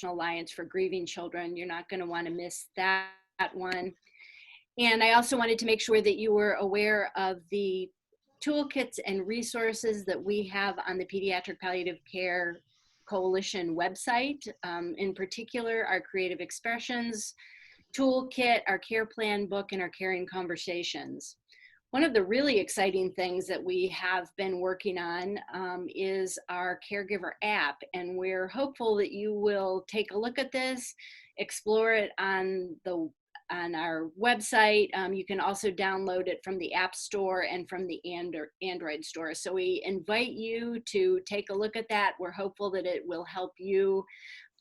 Alliance for Grieving Children. You're not going to want to miss that one. And I also wanted to make sure that you were aware of the toolkits and resources that we have on the Pediatric Palliative Care Coalition website. In particular, our Creative Expressions toolkit, our care plan book, and our Caring Conversations. One of the really exciting things that we have been working on is our Caregiver app, and we're hopeful that you will take a look at this, explore it on our website. You can also download it from the App Store and from the Android store. So we invite you to take a look at that. We're hopeful that it will help you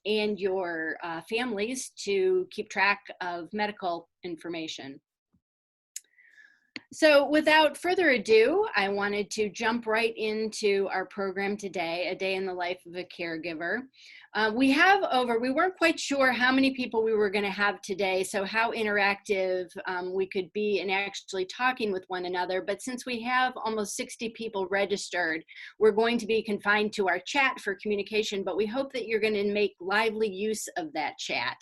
and your families to keep track of medical information. So without further ado, I wanted to jump right into our program today, A Day in the Life of a Caregiver. We weren't quite sure how many people we were going to have today, so how interactive we could be in actually talking with one another. But since we have almost 60 people registered, we're going to be confined to our chat for communication, but we hope that you're going to make lively use of that chat.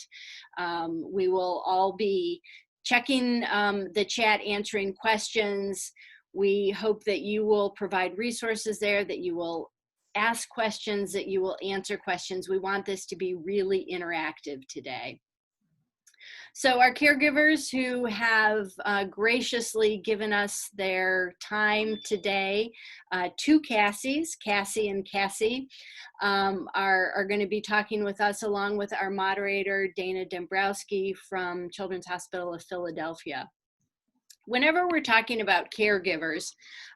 We will all be checking the chat, answering questions. We hope that you will provide resources there, that you will ask questions, that you will answer questions. We want this to be really interactive today. So our caregivers who have graciously given us their time today, two Cassies, Cassie and Cassie, are going to be talking with us along with our moderator, Dana Dombrowski from Children's Hospital of Philadelphia. Whenever we're talking about caregivers,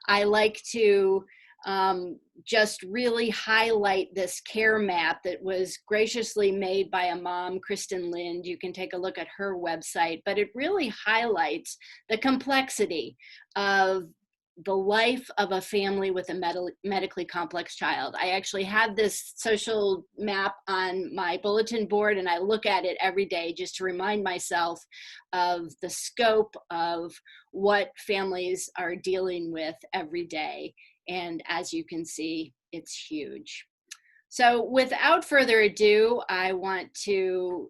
I like to just really highlight this care map that was graciously made by a mom, Kristen Lind. You can take a look at her website, but it really highlights the complexity of the life of a family with a medically complex child. I actually have this social map on my bulletin board, and I look at it every day just to remind myself of the scope of what families are dealing with every day. And as you can see, it's huge. So without further ado, I want to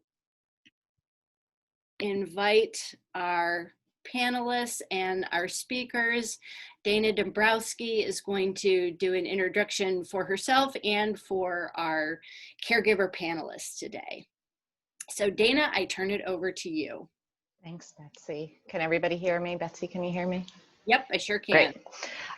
invite our panelists and our speakers. Dana Dombrowski is going to do an introduction for herself and for our caregiver panelists today. So Dana, I turn it over to you. Thanks, Betsy. Can everybody hear me? Betsy, can you hear me? Yep, I sure can.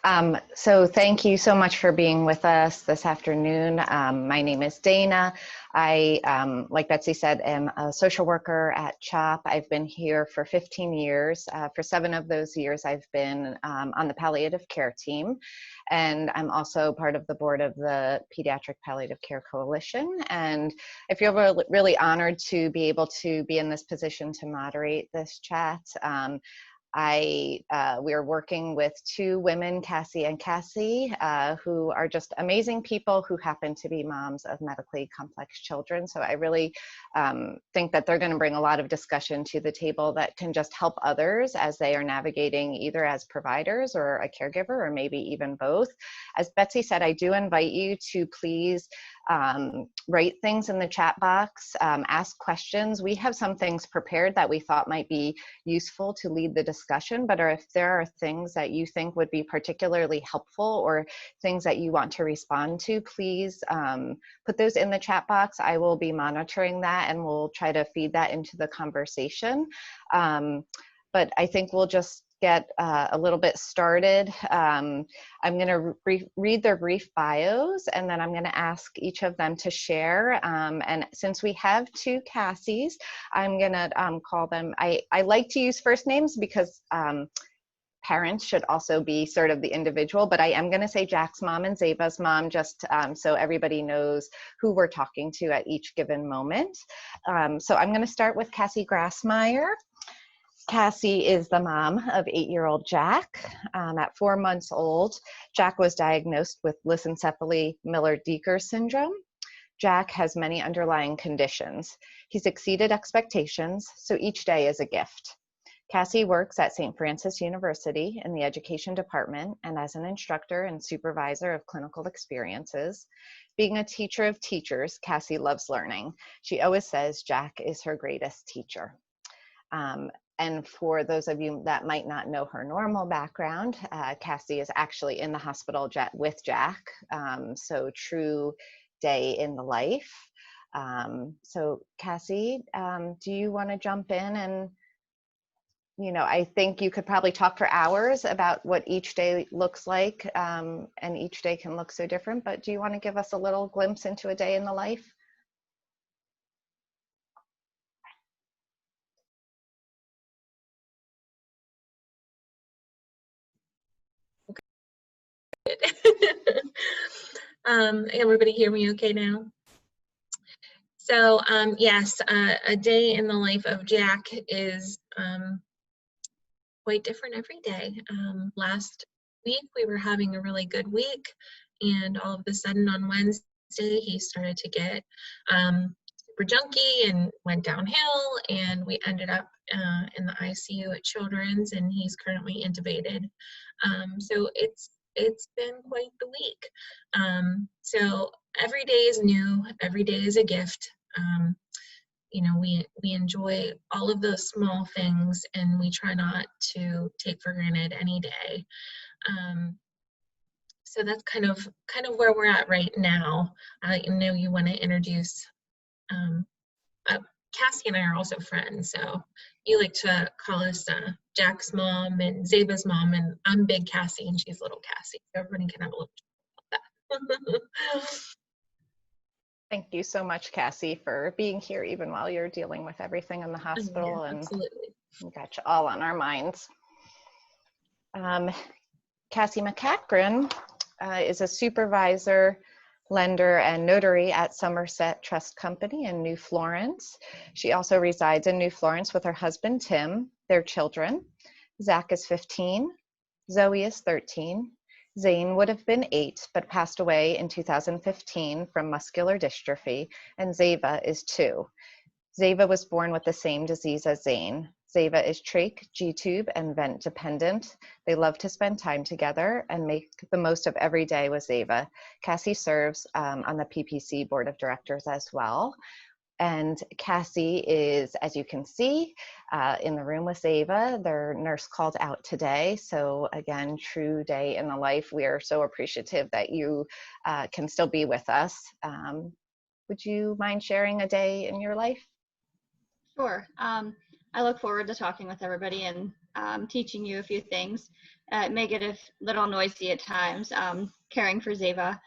Great. So thank you so much for being with us this afternoon. My name is Dana. I, like Betsy said, am a social worker at CHOP. I've been here for 15 years. For 7 of those years, I've been on the palliative care team. And I'm also part of the board of the Pediatric Palliative Care Coalition. And I feel really honored to be able to be in this position to moderate this chat. We are working with 2 women, Cassie and Cassie, who are just amazing people who happen to be moms of medically complex children. So I really think that they're going to bring a lot of discussion to the table that can just help others as they are navigating either as providers or a caregiver or maybe even both. As Betsy said, I do invite you to please write things in the chat box, ask questions. We have some things prepared that we thought might be useful to lead the discussion, but if there are things that you think would be particularly helpful or things that you want to respond to, please put those in the chat box. I will be monitoring that and we'll try to feed that into the conversation. But I think we'll just get a little bit started. I'm going to read their brief bios, and then I'm going to ask each of them to share. And since we have 2 Cassies, I'm going to call them, I like to use first names because parents should also be sort of the individual, but I am going to say Jack's mom and Zeba's mom, just so everybody knows who we're talking to at each given moment. So I'm going to start with Cassie Grassmeyer. Cassie is the mom of 8-year-old Jack. At 4 months old, Jack was diagnosed with Lissencephaly Miller-Dieker syndrome. Jack has many underlying conditions. He's exceeded expectations, so each day is a gift. Cassie works at St. Francis University in the education department and as an instructor and supervisor of clinical experiences. Being a teacher of teachers, Cassie loves learning. She always says Jack is her greatest teacher. And for those of you that might not know her normal background, Cassie is actually in the hospital with Jack. So true day in the life. So Cassie, do you want to jump in? And I think you could probably talk for hours about what each day looks like, and each day can look so different, but do you want to give us a little glimpse into a day in the life? Everybody hear me okay now? So yes, a day in the life of Jack is quite different every day. Last week we were having a really good week, and all of a sudden on Wednesday he started to get super junky and went downhill, and we ended up in the ICU at Children's, and he's currently intubated. So it's been quite the week. So every day is new, every day is a gift. We enjoy all of those small things, and we try not to take for granted any day. So that's kind of where we're at right now. I know you want to introduce Cassie and I are also friends, so you like to call us Jack's mom and Zeba's mom, and I'm big Cassie and she's little Cassie, so everybody can have a little about that. Thank you so much, Cassie, for being here even while you're dealing with everything in the hospital. Yeah, absolutely. And we got you all on our minds. Cassie McCachran is a supervisor, lender, and notary at Somerset Trust Company in New Florence. She also resides in New Florence with her husband, Tim, their children. Zach is 15, Zoe is 13, Zane would have been 8, but passed away in 2015 from muscular dystrophy, and Zeva is 2. Zeva was born with the same disease as Zane. Zeva is trach, G-tube, and vent dependent. They love to spend time together and make the most of every day with Zeva. Cassie serves on the PPC board of directors as well. And Cassie is, as you can see, in the room with Zeva. Their nurse called out today. So again, true day in the life. We are so appreciative that you can still be with us. Would you mind sharing a day in your life? Sure. I look forward to talking with everybody and teaching you a few things. It may get a little noisy at times, caring for Zeva.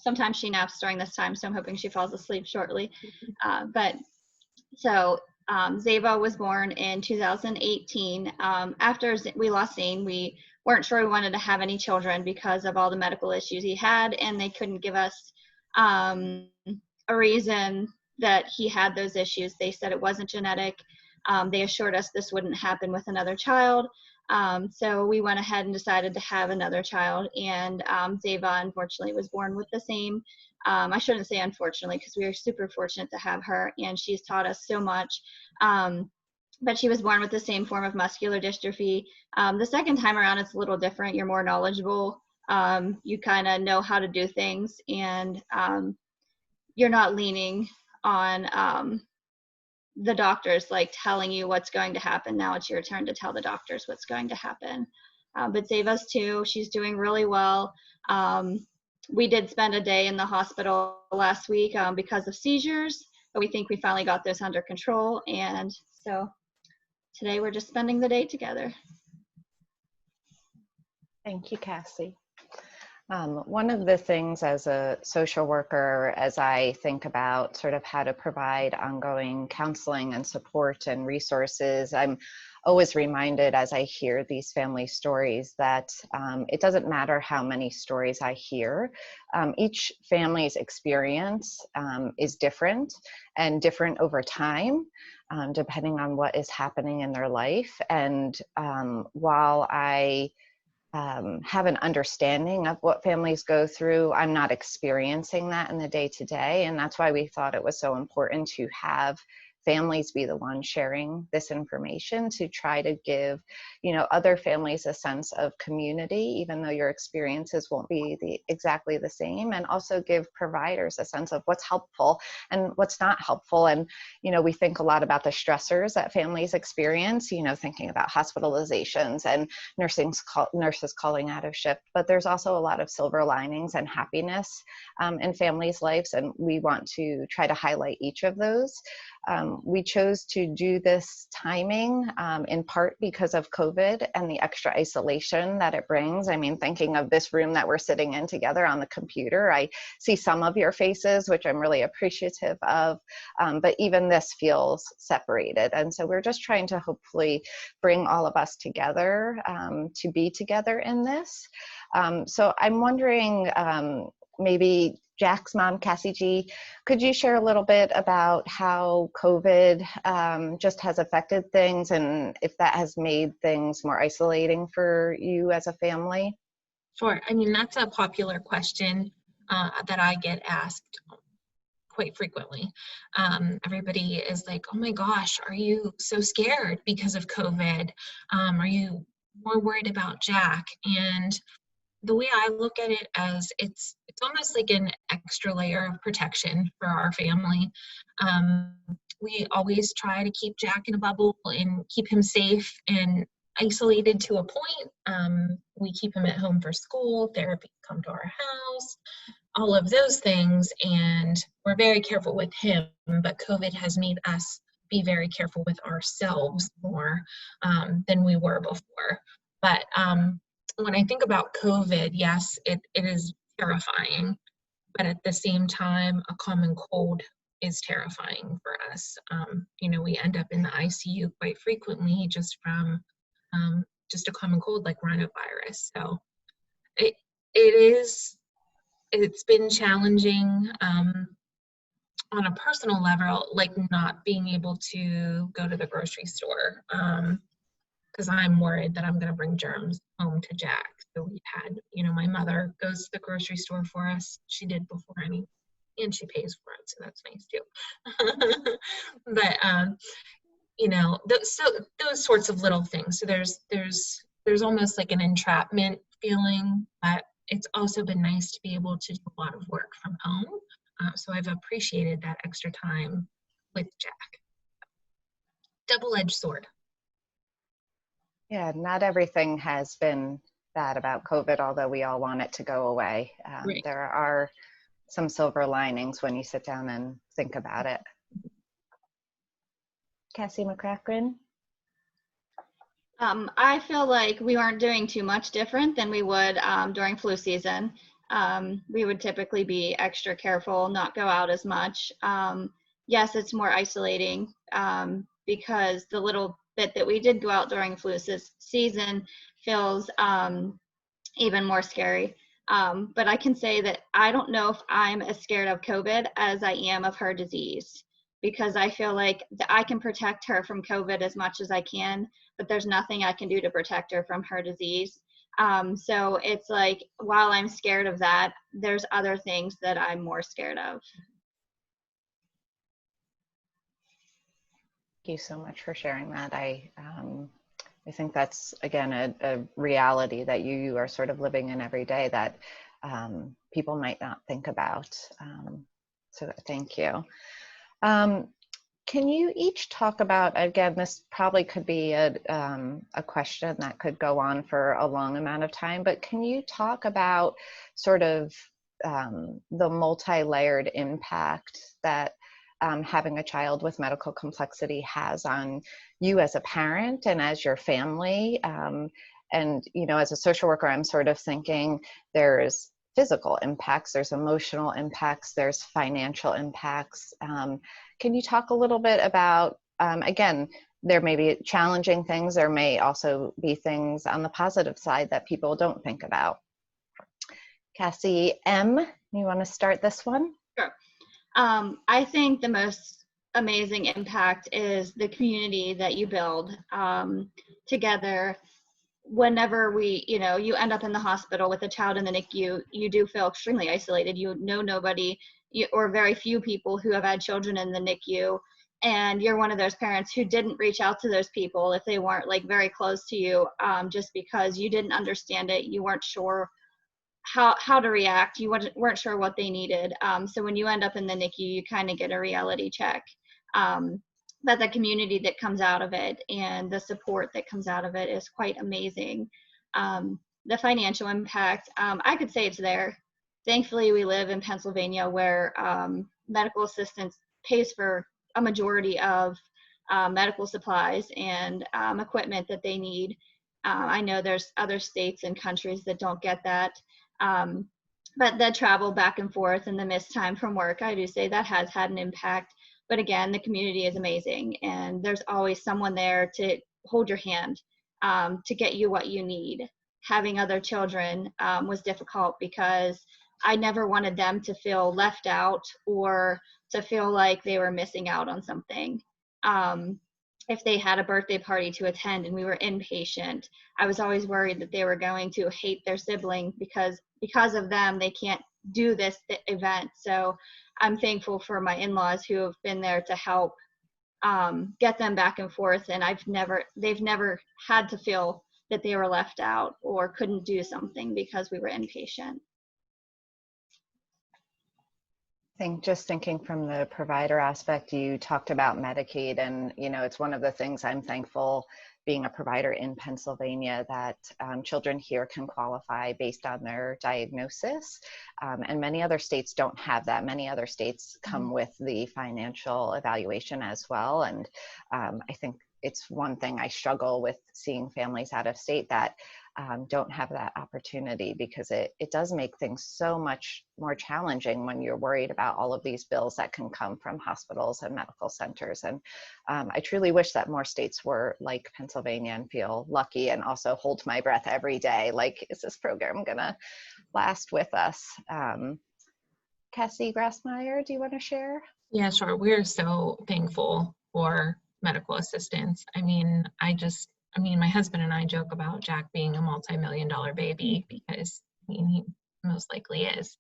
Sometimes she naps during this time, so I'm hoping she falls asleep shortly. Zeva was born in 2018. After we lost Zane, we weren't sure we wanted to have any children because of all the medical issues he had, and they couldn't give us a reason that he had those issues. They said it wasn't genetic. They assured us this wouldn't happen with another child. So we went ahead and decided to have another child, and Zeva unfortunately was born with the same, I shouldn't say unfortunately, because we are super fortunate to have her, and she's taught us so much. But she was born with the same form of muscular dystrophy. The second time around, it's a little different. You're more knowledgeable. You kind of know how to do things, and you're not leaning on the doctors like telling you what's going to happen. Now it's your turn to tell the doctors what's going to happen. But Zeva's 2, she's doing really well. We did spend a day in the hospital last week because of seizures, but we think we finally got those under control. And so today we're just spending the day together. Thank you, Cassie. One of the things as a social worker, as I think about sort of how to provide ongoing counseling and support and resources, I'm always reminded as I hear these family stories that it doesn't matter how many stories I hear. Each family's experience is different and different over time, depending on what is happening in their life. And while I have an understanding of what families go through, I'm not experiencing that in the day-to-day, and that's why we thought it was so important to have families be the ones sharing this information to try to give, other families a sense of community, even though your experiences won't be exactly the same, and also give providers a sense of what's helpful and what's not helpful. And, we think a lot about the stressors that families experience, thinking about hospitalizations and nurses calling out of shift, but there's also a lot of silver linings and happiness in families' lives, and we want to try to highlight each of those. We chose to do this timing in part because of COVID and the extra isolation that it brings. I mean, thinking of this room that we're sitting in together on the computer, I see some of your faces, which I'm really appreciative of, but even this feels separated. And so we're just trying to hopefully bring all of us together to be together in this. So I'm wondering, maybe Jack's mom, Cassie G, could you share a little bit about how COVID just has affected things, and if that has made things more isolating for you as a family? Sure. I mean, that's a popular question that I get asked quite frequently. Everybody is like, oh my gosh, are you so scared because of COVID? Are you more worried about Jack? And the way I look at it as it's almost like an extra layer of protection for our family. We always try to keep Jack in a bubble and keep him safe and isolated to a point. We keep him at home for school, therapy, come to our house, all of those things, and we're very careful with him, but COVID has made us be very careful with ourselves more than we were before. But when I think about COVID, yes, it is terrifying, but at the same time, a common cold is terrifying for us. We end up in the ICU quite frequently just from just a common cold like rhinovirus. So it's been challenging on a personal level, like not being able to go to the grocery store. Because I'm worried that I'm going to bring germs home to Jack. So we had, my mother goes to the grocery store for us. She did before and she pays for it, so that's nice too. But those sorts of little things. So there's almost like an entrapment feeling, but it's also been nice to be able to do a lot of work from home. So I've appreciated that extra time with Jack. Double-edged sword. Yeah, not everything has been bad about COVID, although we all want it to go away. Right. There are some silver linings when you sit down and think about it. Cassie McCracken? I feel like we aren't doing too much different than we would during flu season. We would typically be extra careful, not go out as much. Yes, it's more isolating because the little bit that we did go out during flu season feels even more scary. But I can say that I don't know if I'm as scared of COVID as I am of her disease, because I feel like I can protect her from COVID as much as I can, but there's nothing I can do to protect her from her disease. So it's like, while I'm scared of that, there's other things that I'm more scared of. Thank you so much for sharing that. I think that's, again, a reality that you are sort of living in every day that people might not think about. So thank you. Can you each talk about, again, this probably could be a question that could go on for a long amount of time, but can you talk about sort of the multi-layered impact that having a child with medical complexity has on you as a parent and as your family? And, as a social worker, I'm sort of thinking there's physical impacts, there's emotional impacts, there's financial impacts. Can you talk a little bit about, again, there may be challenging things, there may also be things on the positive side that people don't think about. Cassie M., you want to start this one? Sure. I think the most amazing impact is the community that you build together. Whenever you end up in the hospital with a child in the NICU, you do feel extremely isolated. You know nobody, or very few people who have had children in the NICU. and you're one of those parents who didn't reach out to those people if they weren't like very close to you, just because you didn't understand it, you weren't sure how to react, you weren't sure what they needed. So when you end up in the NICU, you kind of get a reality check. But the community that comes out of it and the support that comes out of it is quite amazing. The financial impact, I could say it's there. Thankfully, we live in Pennsylvania where medical assistance pays for a majority of medical supplies and equipment that they need. I know there's other states and countries that don't get that. But the travel back and forth and the missed time from work, I do say that has had an impact. But again, the community is amazing, and there's always someone there to hold your hand, to get you what you need. Having other children was difficult because I never wanted them to feel left out or to feel like they were missing out on something. If they had a birthday party to attend and we were inpatient, I was always worried that they were going to hate their sibling because of them, they can't do this event. So I'm thankful for my in-laws who have been there to help get them back and forth, and they've never had to feel that they were left out or couldn't do something because we were inpatient. Just thinking from the provider aspect, you talked about Medicaid, and it's one of the things I'm thankful being a provider in Pennsylvania that children here can qualify based on their diagnosis, and many other states don't have that. Many other states come with the financial evaluation as well, and I think it's one thing I struggle with, seeing families out of state that don't have that opportunity, because it does make things so much more challenging when you're worried about all of these bills that can come from hospitals and medical centers. And I truly wish that more states were like Pennsylvania and feel lucky, and also hold my breath every day. Like, is this program gonna last with us? Cassie Grassmeyer, do you want to share? Yeah, sure. We're so thankful for medical assistance. I mean, my husband and I joke about Jack being a multi-million-dollar baby, because he most likely is.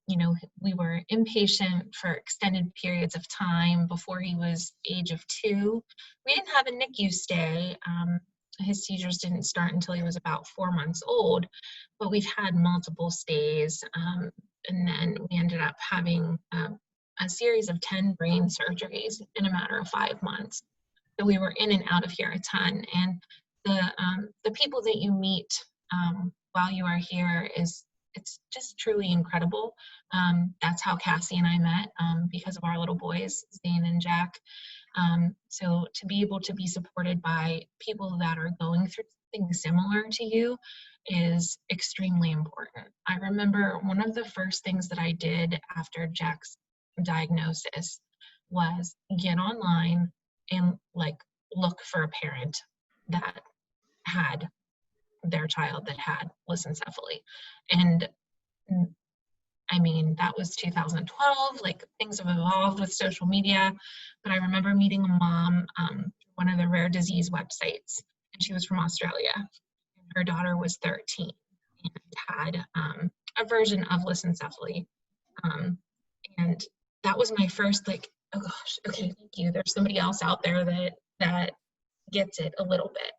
We were inpatient for extended periods of time before he was age of 2. We didn't have a NICU stay. His seizures didn't start until he was about 4 months old, but we've had multiple stays. And then we ended up having a series of 10 brain surgeries in a matter of 5 months. So we were in and out of here a ton. And the people that you meet while you are here it's just truly incredible. That's how Cassie and I met, because of our little boys, Zane and Jack. So to be able to be supported by people that are going through something similar to you is extremely important. I remember one of the first things that I did after Jack's diagnosis was get online and look for a parent that had their child that had lissencephaly. And I mean, that was 2012, things have evolved with social media, but I remember meeting a mom, one of the rare disease websites, and she was from Australia. Her daughter was 13 and had a version of lissencephaly. And that was my first, oh gosh, okay, thank you. There's somebody else out there that gets it a little bit.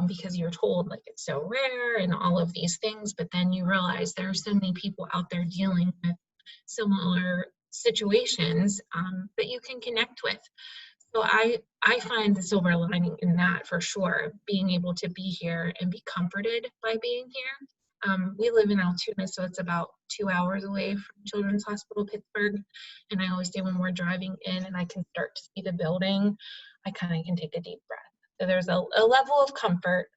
Because you're told it's so rare and all of these things, but then you realize there are so many people out there dealing with similar situations that you can connect with. So I find the silver lining in that, for sure, being able to be here and be comforted by being here. We live in Altoona, so it's about 2 hours away from Children's Hospital Pittsburgh, and I always say when we're driving in and I can start to see the building, I kind of can take a deep breath. So there's a level of comfort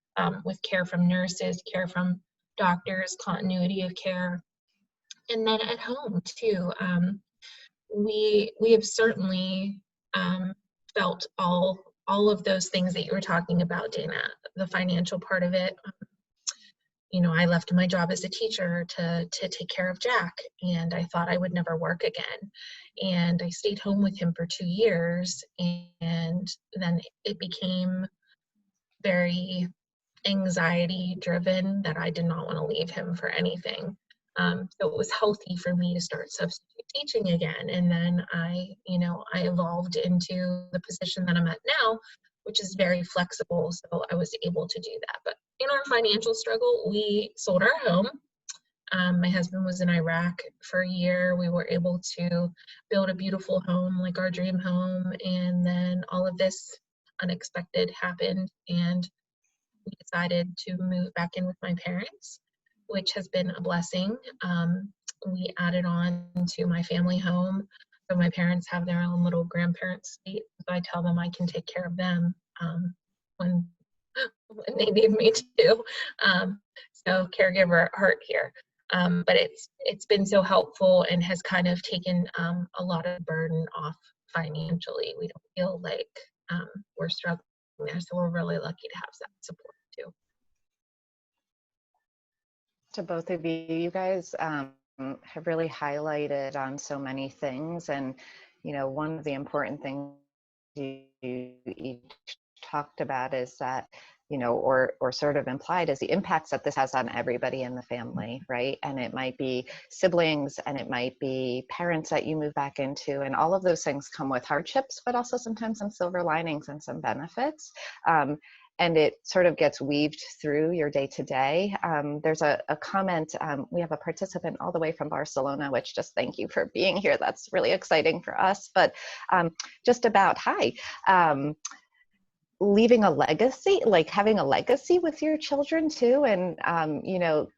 with care from nurses, care from doctors, continuity of care. And then at home too, we have certainly felt all of those things that you were talking about, Dana, the financial part of it. I left my job as a teacher to take care of Jack, and I thought I would never work again. And I stayed home with him for 2 years, and then it became very anxiety driven that I did not want to leave him for anything. So it was healthy for me to start substitute teaching again. And then I evolved into the position that I'm at now, which is very flexible. So I was able to do that. But in our financial struggle, we sold our home. My husband was in Iraq for a year. We were able to build a beautiful home, like our dream home. And then all of this unexpected happened, and we decided to move back in with my parents, which has been a blessing. We added on to my family home. So my parents have their own little grandparent suite. So I tell them I can take care of them when they need me to. So caregiver heart here. But it's been so helpful and has kind of taken a lot of burden off financially. We don't feel like we're struggling there, so we're really lucky to have that support too. To both of you, you guys have really highlighted on so many things, and one of the important things you each talked about is that or sort of implied is the impacts that this has on everybody in the family, right? And it might be siblings, and it might be parents that you move back into, and all of those things come with hardships, but also sometimes some silver linings and some benefits. And it sort of gets weaved through your day-to-day. There's a comment, we have a participant all the way from Barcelona, which just thank you for being here. That's really exciting for us. But just about, hi. Leaving a legacy, like having a legacy with your children too. And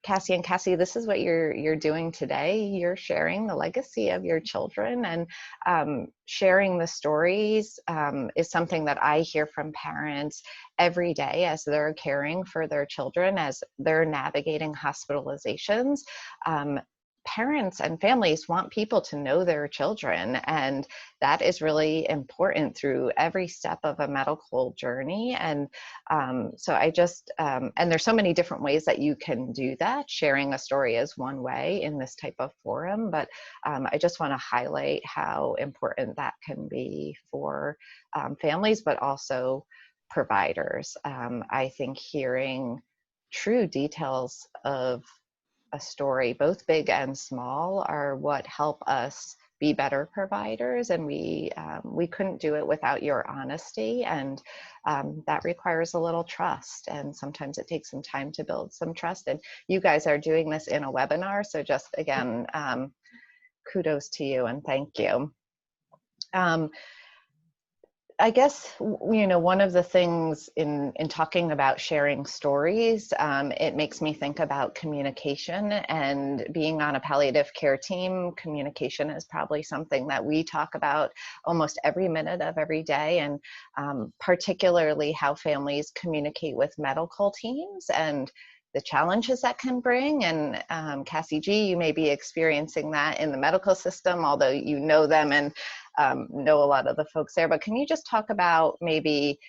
Cassie and Cassie, this is what you're doing today. You're sharing the legacy of your children, and sharing the stories is something that I hear from parents every day as they're caring for their children, as they're navigating hospitalizations. Parents and families want people to know their children, and that is really important through every step of a medical journey. And so I just, and there's so many different ways that you can do that. Sharing a story is one way in this type of forum, but I just want to highlight how important that can be for families, but also providers. I think hearing true details of a story, both big and small, are what help us be better providers, and we couldn't do it without your honesty, and that requires a little trust, and sometimes it takes some time to build some trust. And you guys are doing this in a webinar, so just again, kudos to you and thank you. I guess, one of the things in talking about sharing stories, it makes me think about communication, and being on a palliative care team, communication is probably something that we talk about almost every minute of every day, and particularly how families communicate with medical teams and the challenges that can bring. And Cassie G, you may be experiencing that in the medical system, although you know them and know a lot of the folks there. But can you just talk about maybe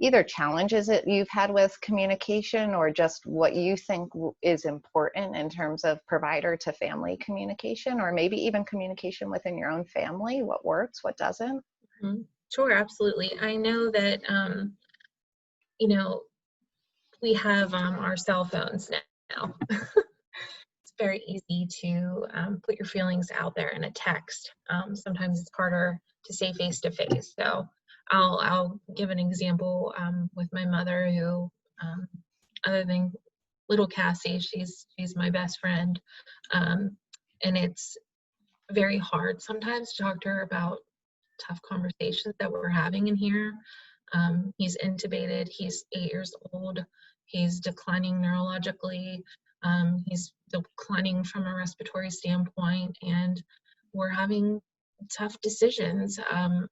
either challenges that you've had with communication, or just what you think is important in terms of provider to family communication, or maybe even communication within your own family? What works, what doesn't? Mm-hmm. Sure, absolutely. I know that, we have our cell phones now. It's very easy to put your feelings out there in a text. Sometimes it's harder to say face to face. So I'll give an example with my mother, who, other than little Cassie, she's my best friend, and it's very hard sometimes to talk to her about tough conversations that we're having in here. He's intubated. He's 8 years old. He's declining neurologically. He's declining from a respiratory standpoint, and we're having tough decisions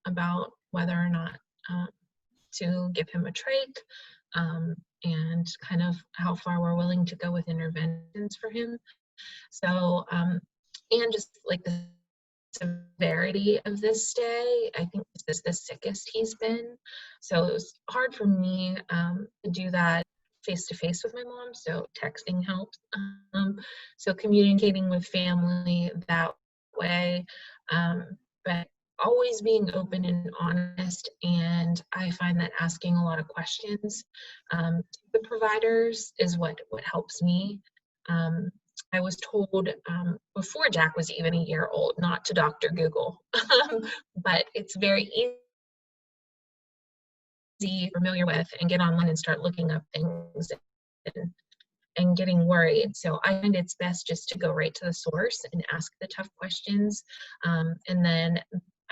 about whether or not to give him a trach, and kind of how far we're willing to go with interventions for him. So, and just like the severity of this day, I think this is the sickest he's been. So it was hard for me to do that face-to-face with my mom, so texting helps. So communicating with family that way, but always being open and honest. And I find that asking a lot of questions to the providers is what helps me. I was told before Jack was even a year old not to Dr. Google, but it's very easy, familiar with, and get online and start looking up things and getting worried. So I find it's best just to go right to the source and ask the tough questions. And then,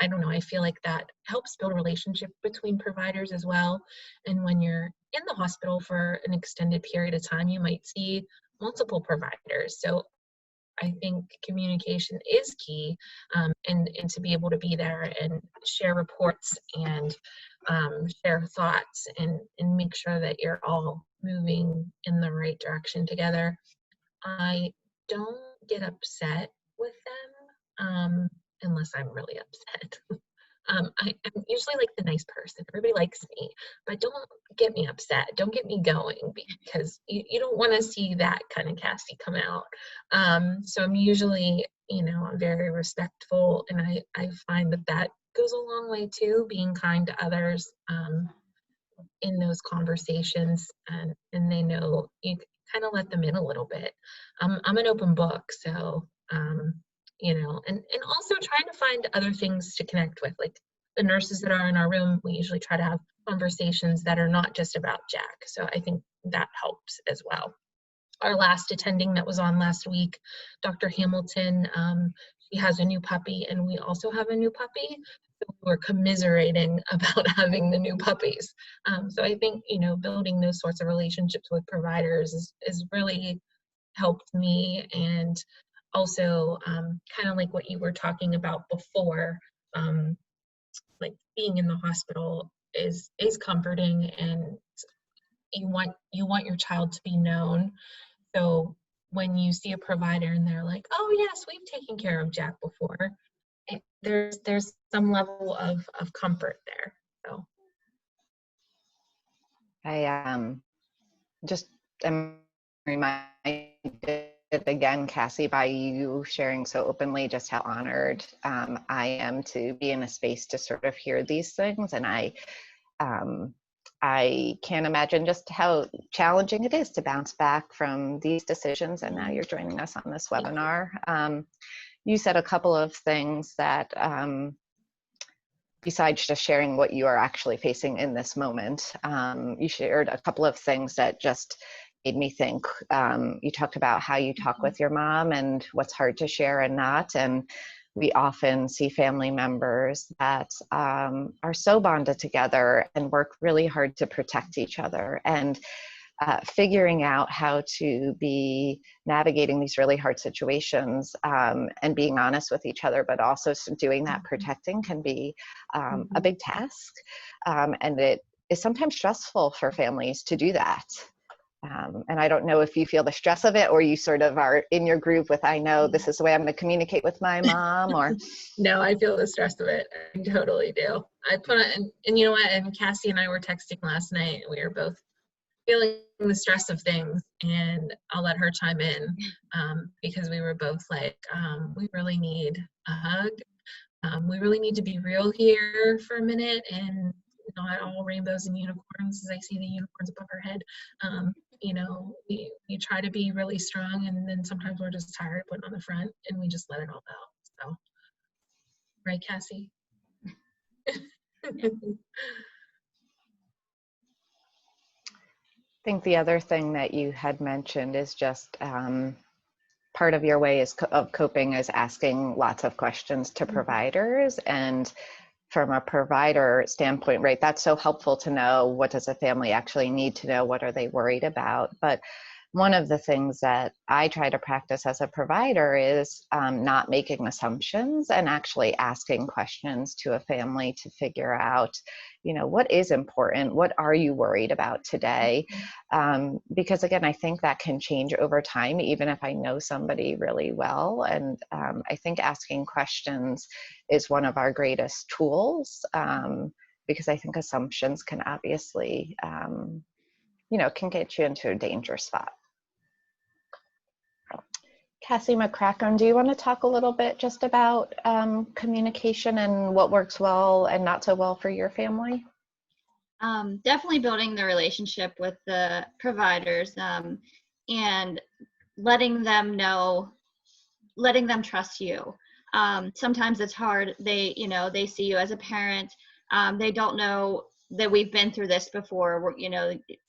I don't know, I feel like that helps build a relationship between providers as well. And when you're in the hospital for an extended period of time, you might see multiple providers. So I think communication is key, and to be able to be there and share reports and share thoughts and make sure that you're all moving in the right direction together. I don't get upset with them unless I'm really upset. I'm usually like the nice person. Everybody likes me, but don't get me upset. Don't get me going, because you don't want to see that kind of Cassie come out. So I'm usually, I'm very respectful, and I find that goes a long way too, being kind to others in those conversations, and they know you kind of let them in a little bit. I'm an open book, so and also trying to find other things to connect with, like the nurses that are in our room. We usually try to have conversations that are not just about Jack, so I think that helps as well. Our last attending that was on last week, Dr. Hamilton, she has a new puppy, and we also have a new puppy. So we're commiserating about having the new puppies. So I think, building those sorts of relationships with providers is really helped me. And also kind of like what you were talking about before, like being in the hospital is comforting, and you want your child to be known. So when you see a provider and they're like, oh yes, we've taken care of Jack before, there's some level of comfort there. So I just am reminded again, Cassie, by you sharing so openly just how honored I am to be in a space to sort of hear these things. And I can't imagine just how challenging it is to bounce back from these decisions. And now you're joining us on this webinar. You said a couple of things that, besides just sharing what you are actually facing in this moment, you shared a couple of things that just made me think. You talked about how you talk with your mom and what's hard to share and not. And we often see family members that are so bonded together and work really hard to protect each other. And figuring out how to be navigating these really hard situations and being honest with each other, but also doing that protecting can be a big task. And it is sometimes stressful for families to do that. And I don't know if you feel the stress of it, or you sort of are in your groove with, I know this is the way I'm going to communicate with my mom, or. No, I feel the stress of it. I totally do. I put it, and you know what, and Cassie and I were texting last night. We were both feeling the stress of things, and I'll let her chime in because we were both like, we really need a hug. We really need to be real here for a minute, and not all rainbows and unicorns as I see the unicorns above her head. We try to be really strong, and then sometimes we're just tired of putting on the front, and we just let it all out. So, right, Cassie? I think the other thing that you had mentioned is just part of your way of coping is asking lots of questions to providers. And from a provider standpoint, right, that's so helpful to know, what does a family actually need to know? What are they worried about? But one of the things that I try to practice as a provider is not making assumptions and actually asking questions to a family to figure out, what is important? What are you worried about today? Because again, I think that can change over time, even if I know somebody really well. And I think asking questions is one of our greatest tools, because I think assumptions can obviously, can get you into a danger spot. Cassie McCracken, do you want to talk a little bit just about communication and what works well and not so well for your family? Definitely building the relationship with the providers. And letting them know, letting them trust you. Sometimes it's hard. They see you as a parent. They don't know that we've been through this before.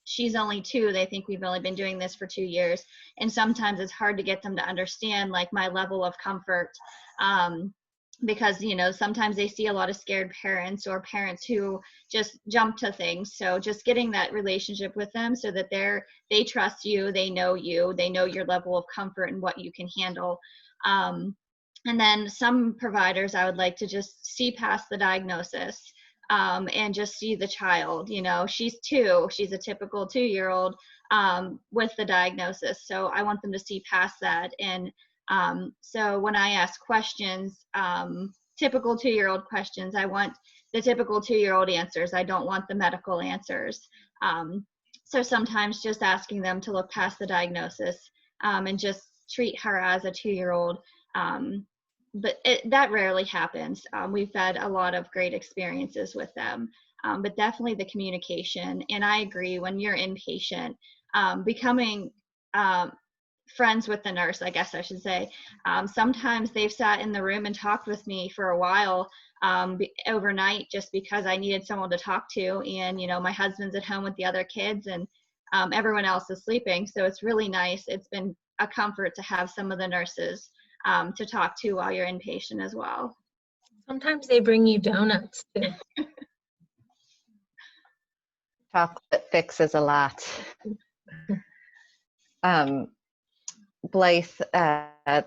She's only 2. They think we've only been doing this for 2 years. And sometimes it's hard to get them to understand like my level of comfort. Because, sometimes they see a lot of scared parents or parents who just jump to things. So just getting that relationship with them so that they trust you, they know your level of comfort and what you can handle. And then some providers, I would like to just see past the diagnosis, and just see the child. She's 2. She's a typical 2-year-old with the diagnosis. So I want them to see past that. And so when I ask questions, typical 2-year-old questions, I want the typical 2-year-old answers. I don't want the medical answers. So sometimes just asking them to look past the diagnosis, and just treat her as a 2-year-old. But that rarely happens. We've had a lot of great experiences with them, but definitely the communication. And I agree, when you're inpatient, becoming friends with the nurse, I guess I should say. Sometimes they've sat in the room and talked with me for a while, overnight, just because I needed someone to talk to. And, my husband's at home with the other kids, and everyone else is sleeping. So it's really nice. It's been a comfort to have some of the nurses to talk to while you're inpatient as well. Sometimes they bring you donuts too. Chocolate fixes a lot. Blythe,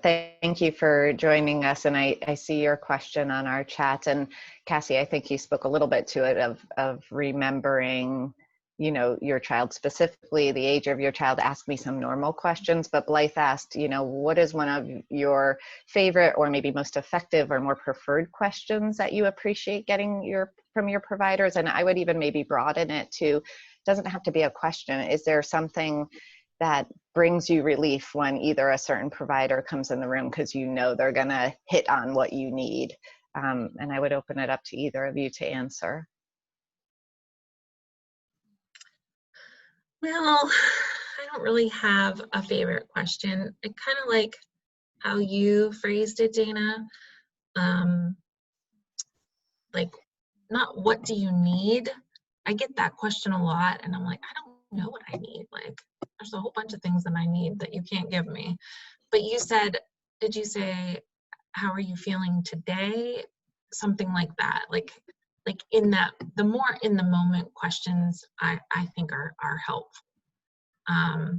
thank you for joining us. And I see your question on our chat. And Cassie, I think you spoke a little bit to it of remembering, your child, specifically the age of your child. Ask me some normal questions. But Blythe asked, what is one of your favorite or maybe most effective or more preferred questions that you appreciate getting from your providers? And I would even maybe broaden it to, doesn't have to be a question. Is there something that brings you relief when either a certain provider comes in the room because they're going to hit on what you need? And I would open it up to either of you to answer. Well, I don't really have a favorite question. I kind of like how you phrased it, Dana. Like, not what do you need? I get that question a lot, and I'm like, I don't know what I need. Like, there's a whole bunch of things that I need that you can't give me. But did you say, how are you feeling today? Something like that. Like in that, the more in the moment questions I think are helpful. I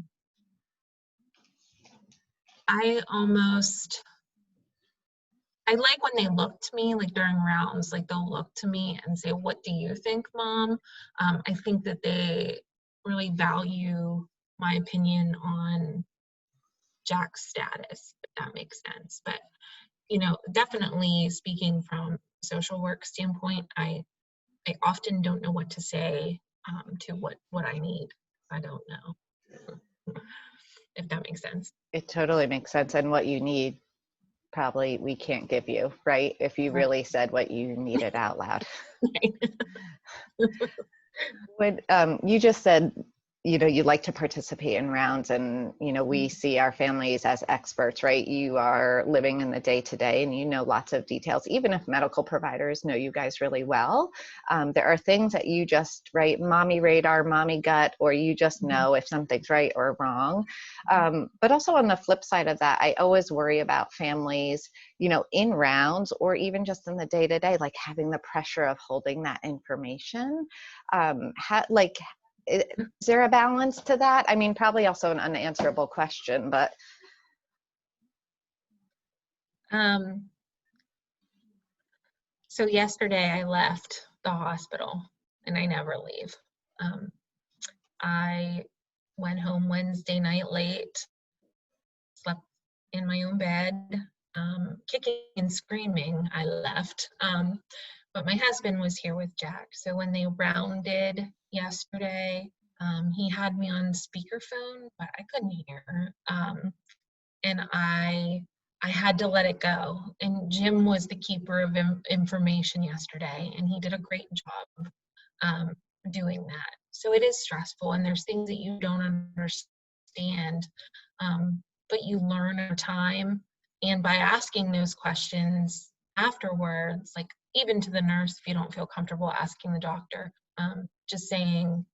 like when they look to me, like during rounds, like they'll look to me and say, what do you think, Mom? I think that they really value my opinion on Jack's status, if that makes sense. But, definitely speaking from social work standpoint, I often don't know what to say to what I need. I don't know, if that makes sense. It totally makes sense. And what you need, probably we can't give you, right? If you really said what you needed out loud. When you just said, you like to participate in rounds, and, we see our families as experts, right? You are living in the day-to-day and you know lots of details. Even if medical providers know you guys really well, there are things that you just, right, mommy radar, mommy gut, or you just know if something's right or wrong. But also on the flip side of that, I always worry about families, in rounds or even just in the day-to-day, like having the pressure of holding that information. Is there a balance to that? I mean, probably also an unanswerable question, but. So yesterday I left the hospital, and I never leave. I went home Wednesday night late, slept in my own bed, kicking and screaming. I left. But my husband was here with Jack. So when they rounded yesterday, he had me on speakerphone, but I couldn't hear. And I had to let it go. And Jim was the keeper of information yesterday, and he did a great job doing that. So it is stressful, and there's things that you don't understand. but you learn over time. And by asking those questions afterwards, like even to the nurse, if you don't feel comfortable asking the doctor, just saying,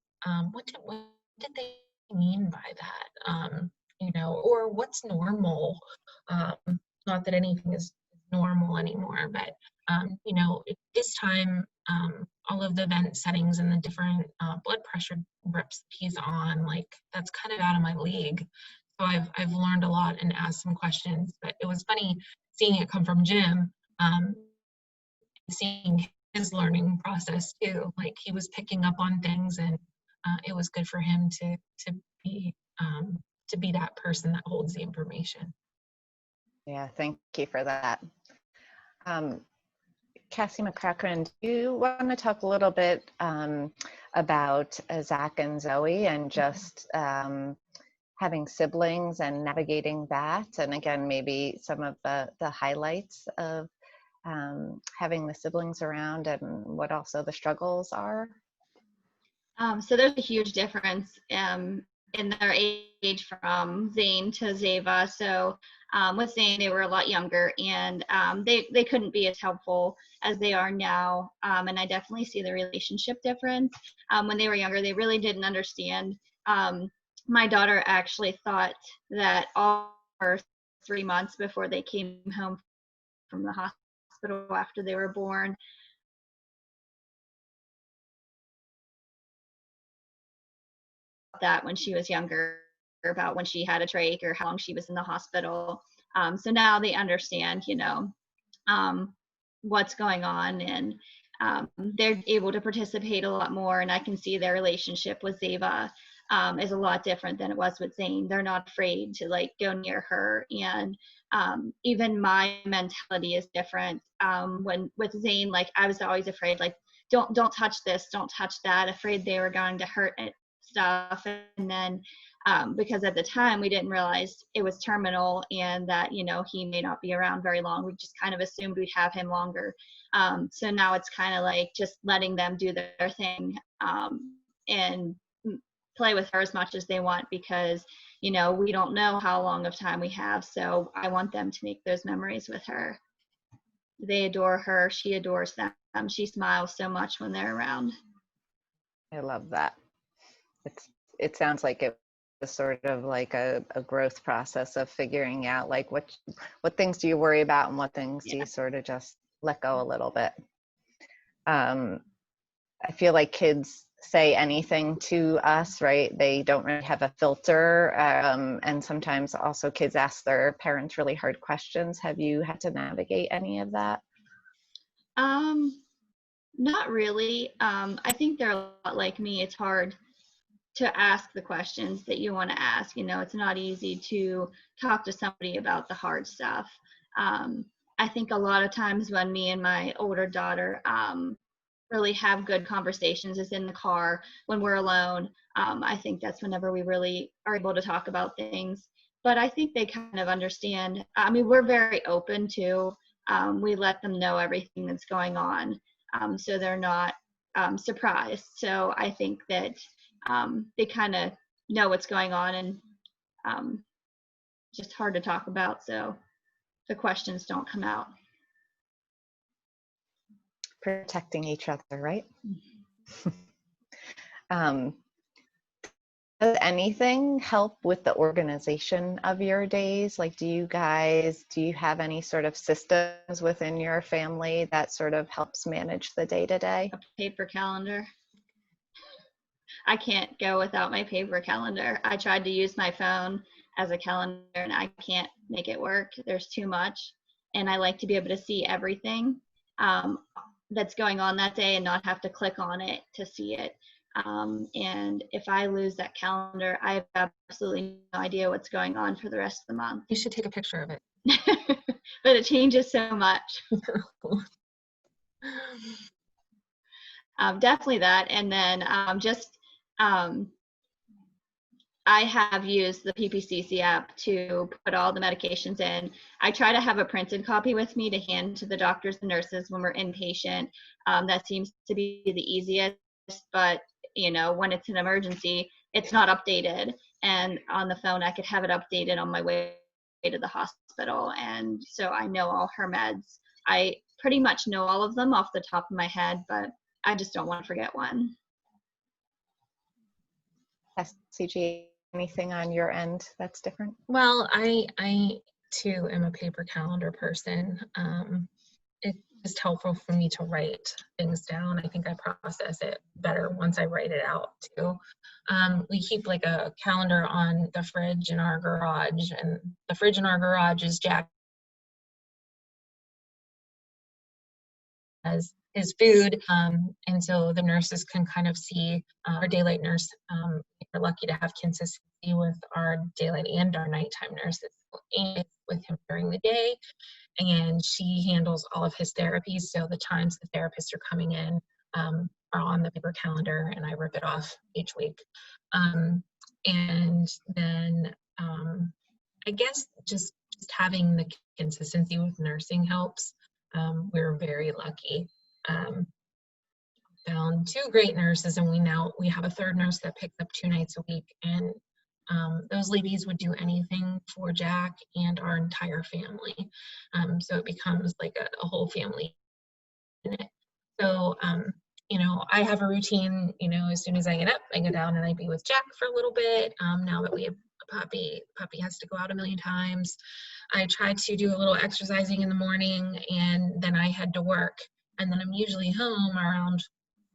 what did they mean by that? You know, or what's normal? Not that anything is normal anymore, but you know, at this time, all of the vent settings and the different blood pressure grips he's on, like that's kind of out of my league. So I've learned a lot and asked some questions, but it was funny seeing it come from Jim, seeing his learning process too. Like he was picking up on things, and it was good for him to be that person that holds the information. Yeah, thank you for that. Cassie McCracken, do you want to talk a little bit about Zach and Zoe and just having siblings and navigating that? And again, maybe some of the highlights of having the siblings around and what also the struggles are? So there's a huge difference in their age from Zane to Zava. So with Zane, they were a lot younger, and they couldn't be as helpful as they are now. And I definitely see the relationship difference. When they were younger, they really didn't understand. My daughter actually thought that all for 3 months before they came home from the hospital after they were born, that when she was younger, about when she had a trach or how long she was in the hospital. So now they understand, you know, what's going on, and they're able to participate a lot more. And I can see their relationship with Zava is a lot different than it was with Zane. They're not afraid to like go near her, and even my mentality is different. When with Zane, like I was always afraid, like don't touch this, don't touch that, afraid they were going to hurt it, stuff. And then because at the time we didn't realize it was terminal and that, you know, he may not be around very long, we just kind of assumed we'd have him longer. So now it's kind of like just letting them do their thing and play with her as much as they want, because, you know, we don't know how long of time we have. So I want them to make those memories with her. They adore her. She adores them. She smiles so much when they're around. I love that. It sounds like it was sort of like a growth process of figuring out like what things do you worry about and what things do you sort of just let go a little bit. I feel like kids say anything to us, right? They don't really have a filter, and sometimes also kids ask their parents really hard questions. Have you had to navigate any of that? Not really. I think they're a lot like me. It's hard to ask the questions that you want to ask. You know, it's not easy to talk to somebody about the hard stuff. I think a lot of times when me and my older daughter really have good conversations is in the car when we're alone. I think that's whenever we really are able to talk about things. But I think they kind of understand. I mean, we're very open too. We let them know everything that's going on, so they're not surprised. So I think that they kind of know what's going on, and just hard to talk about, so the questions don't come out. Protecting each other, right? Does anything help with the organization of your days? Like, do you have any sort of systems within your family that sort of helps manage the day-to-day? A paper calendar. I can't go without my paper calendar. I tried to use my phone as a calendar and I can't make it work. There's too much. And I like to be able to see everything that's going on that day and not have to click on it to see it. And if I lose that calendar, I have absolutely no idea what's going on for the rest of the month. You should take a picture of it. But it changes so much. Definitely that. And then I have used the PPCC app to put all the medications in. I try to have a printed copy with me to hand to the doctors and nurses when we're inpatient. That seems to be the easiest, but you know, when it's an emergency, it's not updated. And on the phone, I could have it updated on my way to the hospital. And so I know all her meds. I pretty much know all of them off the top of my head, but I just don't want to forget one. CG, anything on your end that's different? Well, I too am a paper calendar person. It's just helpful for me to write things down. I think I process it better once I write it out too. We keep like a calendar on the fridge in our garage, and the fridge in our garage is Jack as his food, and so the nurses can kind of see, our daylight nurse, we're lucky to have consistency with our daylight and our nighttime nurses, and with him during the day, and she handles all of his therapies, so the times the therapists are coming in are on the paper calendar, and I rip it off each week. And then I guess just having the consistency with nursing helps. We're very lucky. Found 2 great nurses, and we have a 3rd nurse that picks up 2 nights a week, and those ladies would do anything for Jack and our entire family. So it becomes like a whole family unit. So you know, I have a routine, you know, as soon as I get up, I go down and I be with Jack for a little bit. Now that we have a puppy has to go out a million times. I try to do a little exercising in the morning, and then I head to work, and then I'm usually home around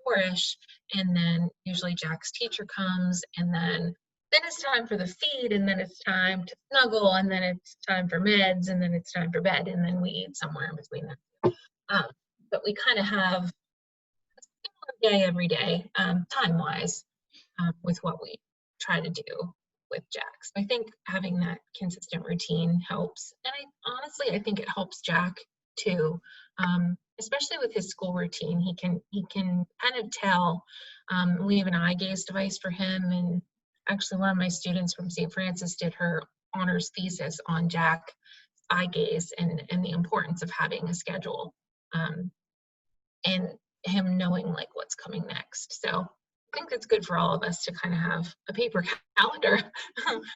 4-ish, and then usually Jack's teacher comes, and then it's time for the feed, and then it's time to snuggle, and then it's time for meds, and then it's time for bed, and then we eat somewhere in between that. But we kind of have a similar day every day, time-wise, with what we try to do with Jack. So I think having that consistent routine helps. And I think it helps Jack too, especially with his school routine. He can kind of tell. We have an eye gaze device for him, and actually one of my students from St. Francis did her honors thesis on Jack eye gaze and the importance of having a schedule, and him knowing like what's coming next. So I think it's good for all of us to kind of have a paper calendar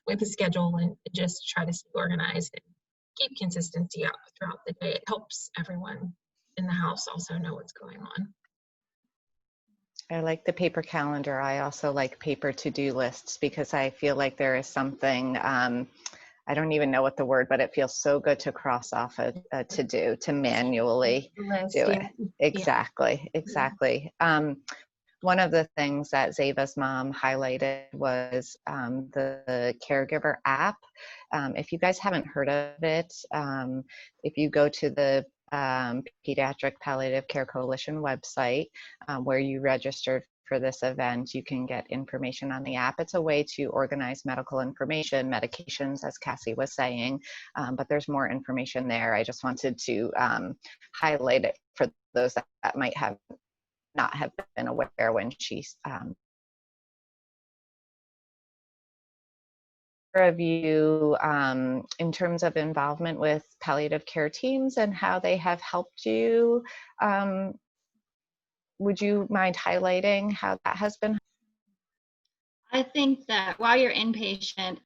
with a schedule and just try to stay organized and keep consistency out throughout the day. It helps everyone in the house also know what's going on. I like the paper calendar. I also like paper to-do lists because I feel like there is something, I don't even know what the word, but it feels so good to cross off a to-do, to manually do it. Exactly, exactly. One of the things that Zava's mom highlighted was the Caregiver app. If you guys haven't heard of it, if you go to the Pediatric Palliative Care Coalition website where you registered for this event, you can get information on the app. It's a way to organize medical information, medications, as Cassie was saying, but there's more information there. I just wanted to highlight it for those that might have not have been aware when she's of you in terms of involvement with palliative care teams and how they have helped you. Would you mind highlighting how that has been? I think that while you're inpatient,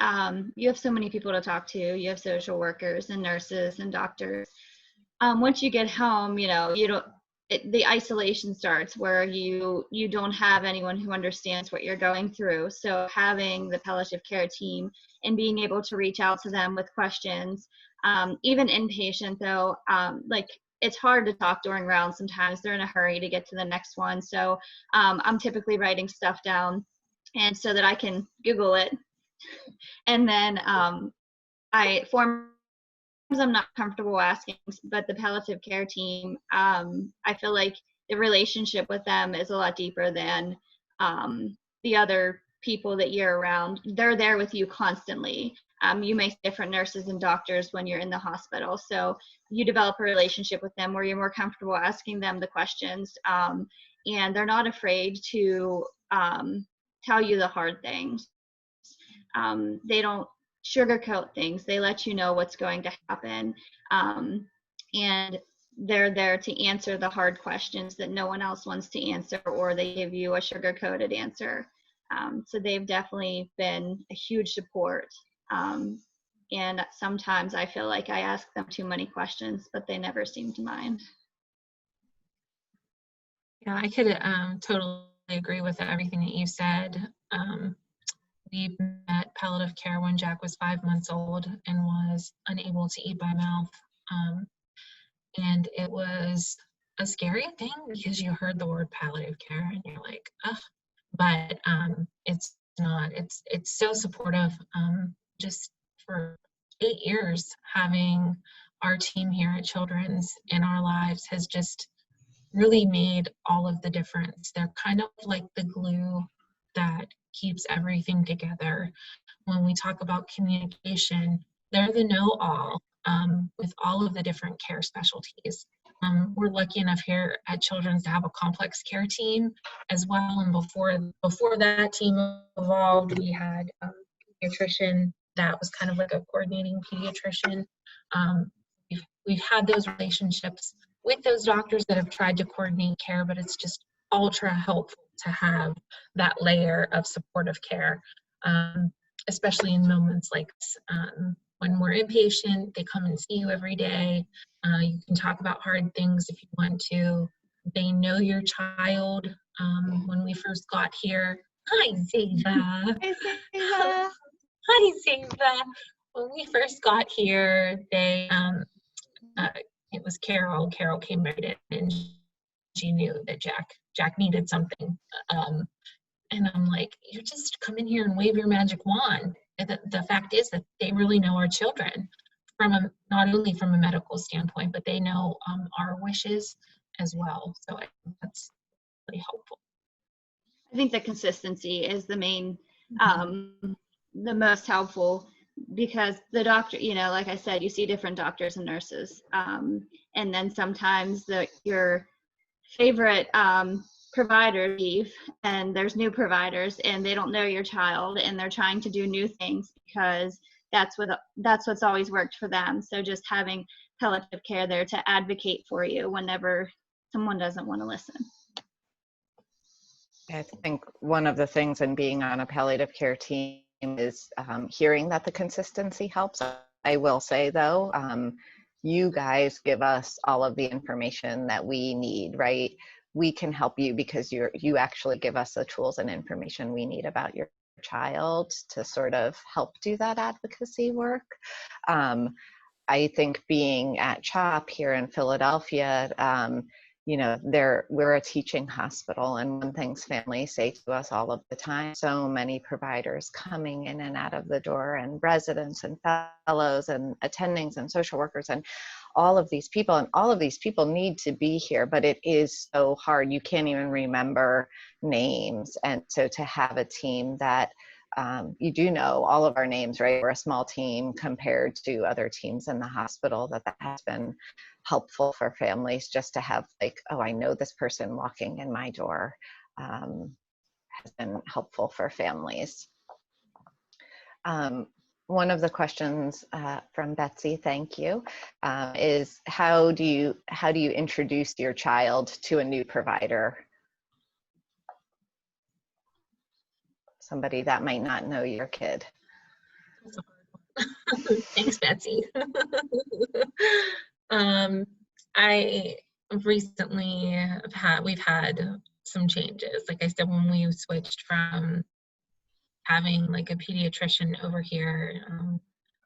you have so many people to talk to. You have social workers and nurses and doctors. Once you get home, you know, the isolation starts where you don't have anyone who understands what you're going through. So having the palliative care team and being able to reach out to them with questions, even inpatient though, like it's hard to talk during rounds. Sometimes they're in a hurry to get to the next one. So I'm typically writing stuff down, and so that I can Google it. And then I'm not comfortable asking, but the palliative care team, I feel like the relationship with them is a lot deeper than the other people that you're around. They're there with you constantly. You may see different nurses and doctors when you're in the hospital, so you develop a relationship with them where you're more comfortable asking them the questions, and they're not afraid to tell you the hard things. They don't sugarcoat things. They let you know what's going to happen, and they're there to answer the hard questions that no one else wants to answer, or they give you a sugar-coated answer. So they've definitely been a huge support And sometimes I feel like I ask them too many questions, but they never seem to mind. Yeah, I could totally agree with everything that you said. We met palliative care when Jack was 5 months old and was unable to eat by mouth. And it was a scary thing because you heard the word palliative care and you're like, ugh. But it's not. It's so supportive. Just for 8 years, having our team here at Children's in our lives has just really made all of the difference. They're kind of like the glue that keeps everything together. When we talk about communication, they're the know-all with all of the different care specialties. We're lucky enough here at Children's to have a complex care team as well. And before that team evolved, we had a pediatrician that was kind of like a coordinating pediatrician. We've had those relationships with those doctors that have tried to coordinate care, but it's just ultra helpful to have that layer of supportive care, especially in moments like this. When we're inpatient, they come and see you every day. You can talk about hard things if you want to. They know your child. When we first got here, hi, Ziva. Hi, Ziva. Hi, Ziva. When we first got here, it was Carol. Carol came right in and she knew that Jack needed something. And I'm like, you just come in here and wave your magic wand. The fact is that they really know our children not only from a medical standpoint, but they know our wishes as well. So I think that's really helpful. I think the consistency is the main, the most helpful, because the doctor, like I said, you see different doctors and nurses. And then sometimes your favorite provider leave and there's new providers and they don't know your child and they're trying to do new things because that's what's always worked for them. So just having palliative care there to advocate for you whenever someone doesn't want to listen. I think one of the things in being on a palliative care team is hearing that the consistency helps. I will say though, you guys give us all of the information that we need, right? We can help you because you actually give us the tools and information we need about your child to sort of help do that advocacy work. I think being at CHOP here in Philadelphia, we're a teaching hospital, and one thing families say to us all of the time, so many providers coming in and out of the door, and residents and fellows and attendings and social workers and all of these people need to be here, but it is so hard. You can't even remember names. And so to have a team that you do know all of our names, right? We're a small team compared to other teams in the hospital. That has been helpful for families, just to have like, oh, I know this person walking in my door, has been helpful for families. One of the questions from Betsy, thank you, is how do you introduce your child to a new provider? Somebody that might not know your kid. That's a hard one. Thanks, Betsy. I recently we've had some changes. Like I said, when we switched from having like a pediatrician over here,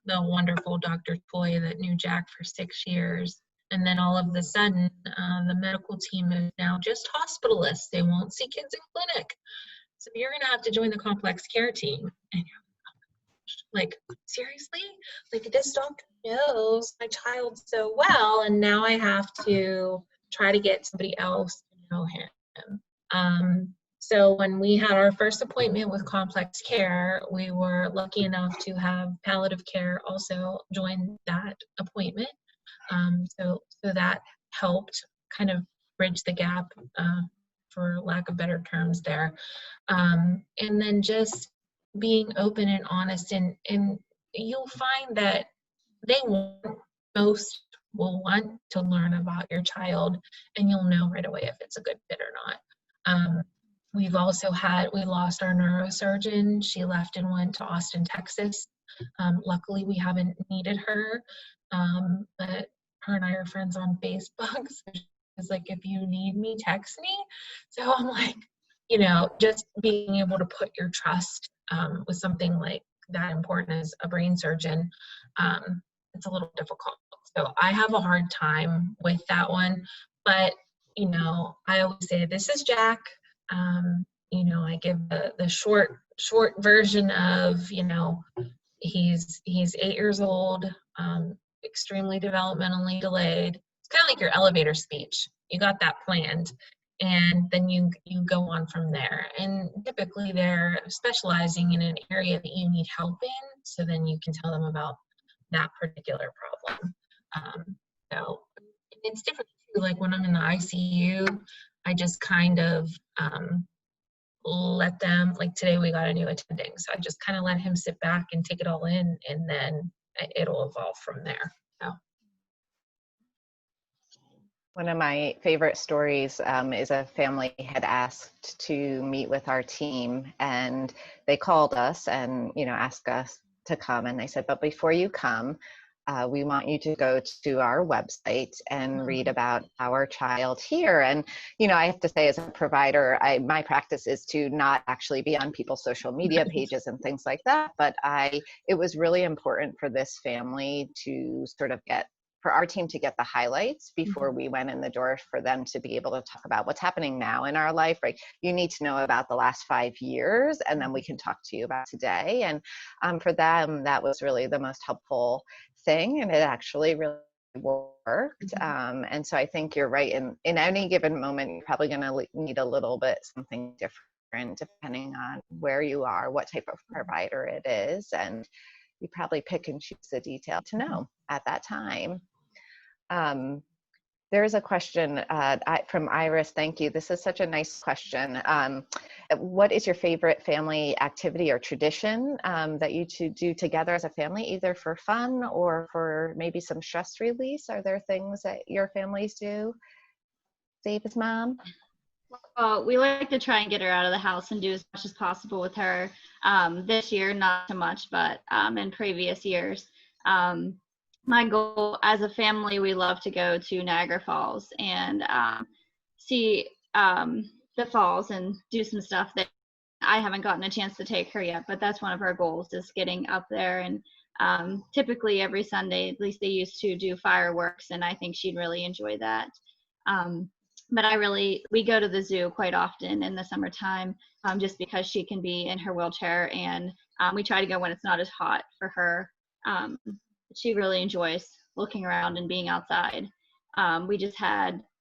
the wonderful Dr. Toy that knew Jack for 6 years, and then all of a sudden, the medical team is now just hospitalists. They won't see kids in clinic. So you're gonna have to join the complex care team. And you're like, seriously? Like, this doctor knows my child so well, and now I have to try to get somebody else to know him. So when we had our first appointment with complex care, we were lucky enough to have palliative care also join that appointment. So that helped kind of bridge the gap, for lack of better terms there. And then just being open and honest, and you'll find that most will want to learn about your child, and you'll know right away if it's a good fit or not. We lost our neurosurgeon. She left and went to Austin, Texas. Luckily, we haven't needed her, but her and I are friends on Facebook. So she's like, if you need me, text me. So I'm like, you know, just being able to put your trust with something like that important as a brain surgeon, it's a little difficult. So I have a hard time with that one. But, you know, I always say, this is Jack. You know, I give the short version of, you know, he's 8 years old, extremely developmentally delayed. It's kind of like your elevator speech. You got that planned, and then you go on from there. And typically they're specializing in an area that you need help in, so then you can tell them about that particular problem. So it's different too. Like when I'm in the ICU, I just kind of let them, like today we got a new attending, so I just kind of let him sit back and take it all in, and then it'll evolve from there. So. One of my favorite stories is a family had asked to meet with our team, and they called us and, you know, asked us to come. And they said, but before you come, we want you to go to our website and read about our child here. And, you know, I have to say, as a provider, my practice is to not actually be on people's social media pages and things like that. But it was really important for this family to sort of for our team to get the highlights before we went in the door, for them to be able to talk about what's happening now in our life, right? You need to know about the last 5 years, and then we can talk to you about today. And for them, that was really the most helpful thing, and it actually really worked. And so I think you're right. In any given moment, you're probably going to need a little bit something different depending on where you are, what type of provider it is, and you probably pick and choose the detail to know at that time. There's a question from Iris. Thank you. This is such a nice question. What is your favorite family activity or tradition that you two do together as a family, either for fun or for maybe some stress release? Are there things that your families do? David's mom? Well, we like to try and get her out of the house and do as much as possible with her. This year, not so much, but in previous years. My goal as a family, we love to go to Niagara Falls and see the falls and do some stuff that I haven't gotten a chance to take her yet, but that's one of our goals, is getting up there. And typically every Sunday, at least they used to do fireworks, and I think she'd really enjoy that. But we go to the zoo quite often in the summertime, just because she can be in her wheelchair, and we try to go when it's not as hot for her. She really enjoys looking around and being outside.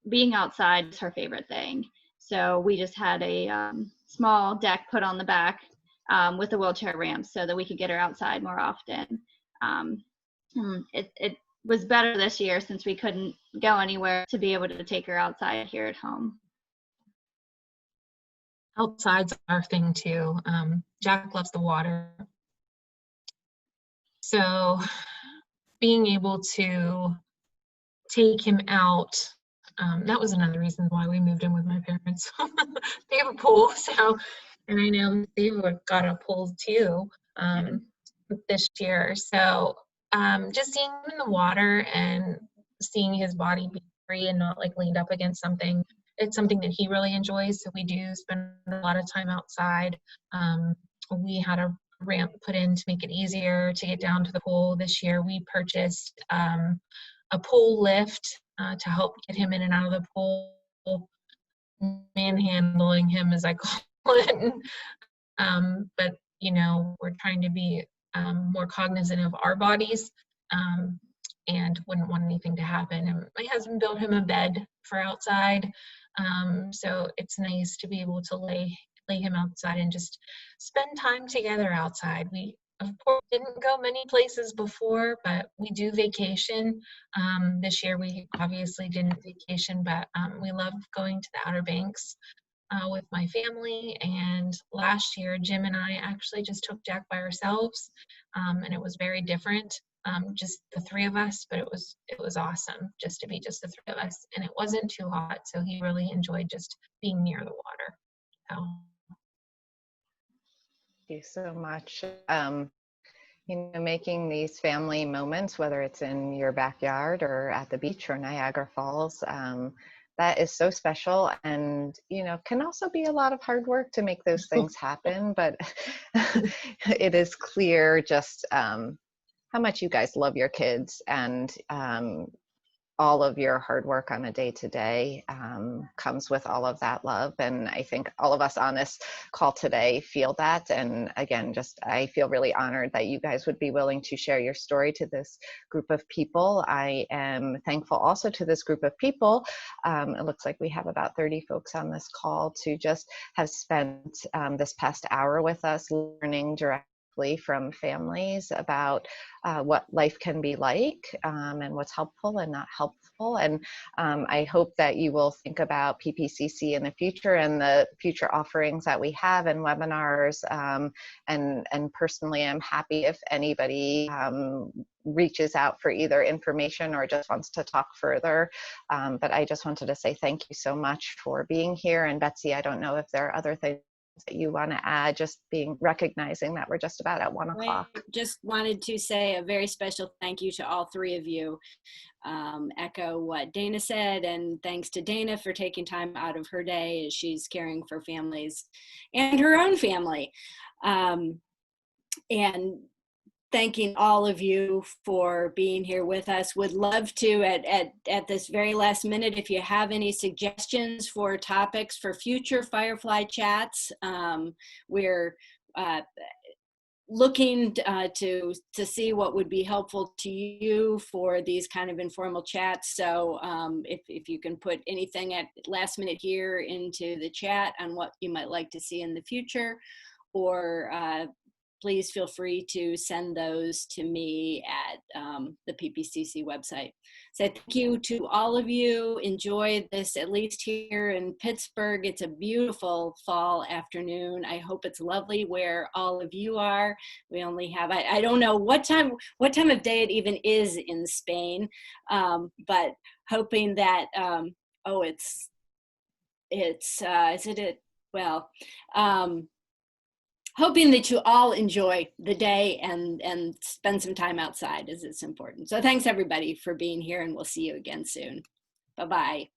Being outside is her favorite thing. So we just had a small deck put on the back with a wheelchair ramp so that we could get her outside more often. It was better this year since we couldn't go anywhere, to be able to take her outside here at home. Outside's our thing too. Jack loves the water. So being able to take him out, that was another reason why we moved in with my parents. They have a pool, so, and I know they've got a pool too this year. So just seeing him in the water and seeing his body be free and not like leaned up against something, it's something that he really enjoys. So we do spend a lot of time outside. We had a ramp put in to make it easier to get down to the pool. This year we purchased a pool lift to help get him in and out of the pool, manhandling him, as I call it. But you know, we're trying to be more cognizant of our bodies, and wouldn't want anything to happen. And my husband built him a bed for outside, so it's nice to be able to lay him outside and just spend time together outside. We, of course, didn't go many places before, but we do vacation. This year we obviously didn't vacation, but we love going to the Outer Banks with my family. And last year, Jim and I actually just took Jack by ourselves, and it was very different. Just the three of us, but it was awesome just to be just the three of us, and it wasn't too hot, so he really enjoyed just being near the water. So. Thank you so much. making these family moments, whether it's in your backyard or at the beach or Niagara Falls, that is so special, and can also be a lot of hard work to make those things happen. But it is clear just how much you guys love your kids, and all of your hard work on a day-to-day comes with all of that love. And I think all of us on this call today feel that. And again, I feel really honored that you guys would be willing to share your story to this group of people. I am thankful also to this group of people. It looks like we have about 30 folks on this call to just have spent this past hour with us, learning directly from families about what life can be like, and what's helpful and not helpful. And I hope that you will think about PPCC in the future and the future offerings that we have and webinars. And personally, I'm happy if anybody reaches out for either information or just wants to talk further. But I just wanted to say thank you so much for being here. And Betsy, I don't know if there are other things that you want to add, just recognizing that we're just about at 1 o'clock. I just wanted to say a very special thank you to all three of you. Echo what Dana said, and thanks to Dana for taking time out of her day as she's caring for families and her own family. And thanking all of you for being here with us. Would love to, at this very last minute, if you have any suggestions for topics for future Firefly chats. We're looking to see what would be helpful to you for these kind of informal chats. So if you can put anything at last minute here into the chat on what you might like to see in the future, or please feel free to send those to me at the PPCC website. So thank you to all of you. Enjoy this, at least here in Pittsburgh. It's a beautiful fall afternoon. I hope it's lovely where all of you are. We only have, I don't know what time of day it even is in Spain, but hoping that, hoping that you all enjoy the day and spend some time outside, as it's important. So thanks everybody for being here, and we'll see you again soon. Bye-bye.